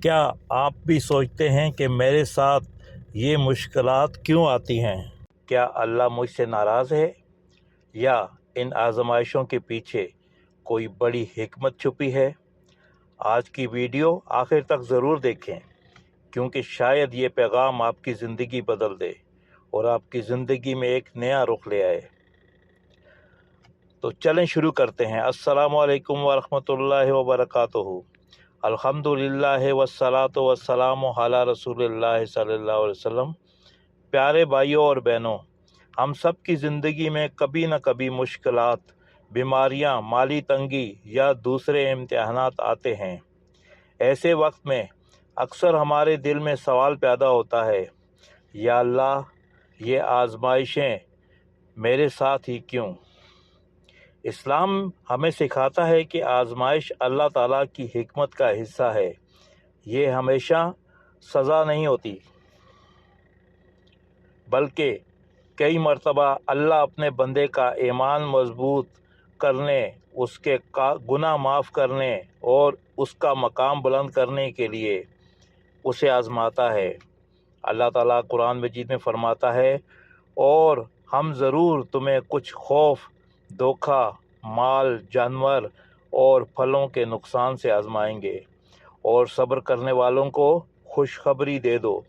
کیا آپ بھی سوچتے ہیں کہ میرے ساتھ یہ مشکلات کیوں آتی ہیں؟ کیا اللہ مجھ سے ناراض ہے یا ان آزمائشوں کے پیچھے کوئی بڑی حکمت چھپی ہے؟ آج کی ویڈیو آخر تک ضرور دیکھیں، کیونکہ شاید یہ پیغام آپ کی زندگی بدل دے اور آپ کی زندگی میں ایک نیا رخ لے آئے۔ تو چلیں شروع کرتے ہیں۔ السلام علیکم ورحمۃ اللہ وبرکاتہ۔ الحمدللہ والصلاۃ والسلام علی رسول اللہ صلی اللہ علیہ وسلم۔ پیارے بھائیوں اور بہنوں، ہم سب کی زندگی میں کبھی نہ کبھی مشکلات، بیماریاں، مالی تنگی یا دوسرے امتحانات آتے ہیں۔ ایسے وقت میں اکثر ہمارے دل میں سوال پیدا ہوتا ہے، یا اللہ، یہ آزمائشیں میرے ساتھ ہی کیوں؟ اسلام ہمیں سکھاتا ہے کہ آزمائش اللہ تعالیٰ کی حکمت کا حصہ ہے۔ یہ ہمیشہ سزا نہیں ہوتی، بلکہ کئی مرتبہ اللہ اپنے بندے کا ایمان مضبوط کرنے، اس کے گناہ معاف کرنے اور اس کا مقام بلند کرنے کے لیے اسے آزماتا ہے۔ اللہ تعالیٰ قرآن مجید میں فرماتا ہے، اور ہم ضرور تمہیں کچھ خوف، دھوکہ، مال، جانور اور پھلوں کے نقصان سے آزمائیں گے، اور صبر کرنے والوں کو خوشخبری دے دو۔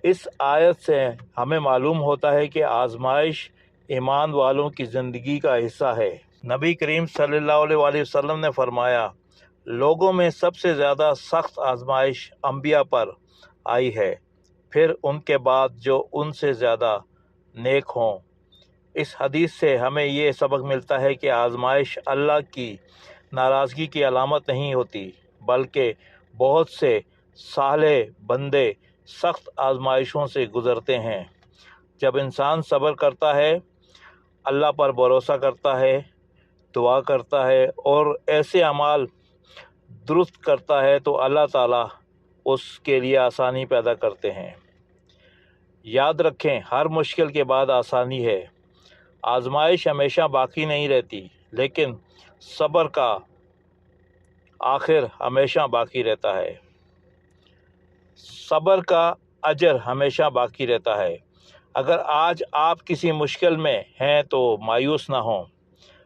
اس آیت سے ہمیں معلوم ہوتا ہے کہ آزمائش ایمان والوں کی زندگی کا حصہ ہے۔ نبی کریم صلی اللہ علیہ وآلہ وسلم نے فرمایا، لوگوں میں سب سے زیادہ سخت آزمائش انبیاء پر آئی ہے، پھر ان کے بعد جو ان سے زیادہ نیک ہوں۔ اس حدیث سے ہمیں یہ سبق ملتا ہے کہ آزمائش اللہ کی ناراضگی کی علامت نہیں ہوتی، بلکہ بہت سے صالح بندے سخت آزمائشوں سے گزرتے ہیں۔ جب انسان صبر کرتا ہے، اللہ پر بھروسہ کرتا ہے، دعا کرتا ہے اور ایسے اعمال درست کرتا ہے تو اللہ تعالیٰ اس کے لیے آسانی پیدا کرتے ہیں۔ یاد رکھیں، ہر مشکل کے بعد آسانی ہے۔ آزمائش ہمیشہ باقی نہیں رہتی، لیکن صبر کا آخر ہمیشہ باقی رہتا ہے۔ صبر کا اجر ہمیشہ باقی رہتا ہے۔ اگر آج آپ کسی مشکل میں ہیں تو مایوس نہ ہوں۔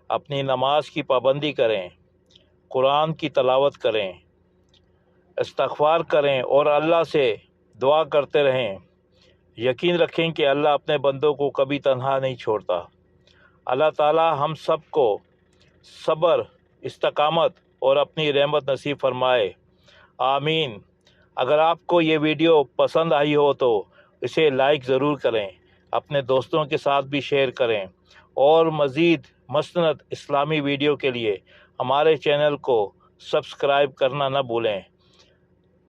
اپنی نماز کی پابندی کریں، قرآن کی تلاوت کریں، استغفار کریں اور اللہ سے دعا کرتے رہیں۔ یقین رکھیں کہ اللہ اپنے بندوں کو کبھی تنہا نہیں چھوڑتا۔ اللہ تعالیٰ ہم سب کو صبر، استقامت اور اپنی رحمت نصیب فرمائے، آمین۔ اگر آپ کو یہ ویڈیو پسند آئی ہو تو اسے لائک ضرور کریں، اپنے دوستوں کے ساتھ بھی شیئر کریں، اور مزید مستند اسلامی ویڈیو کے لیے ہمارے چینل کو سبسکرائب کرنا نہ بھولیں۔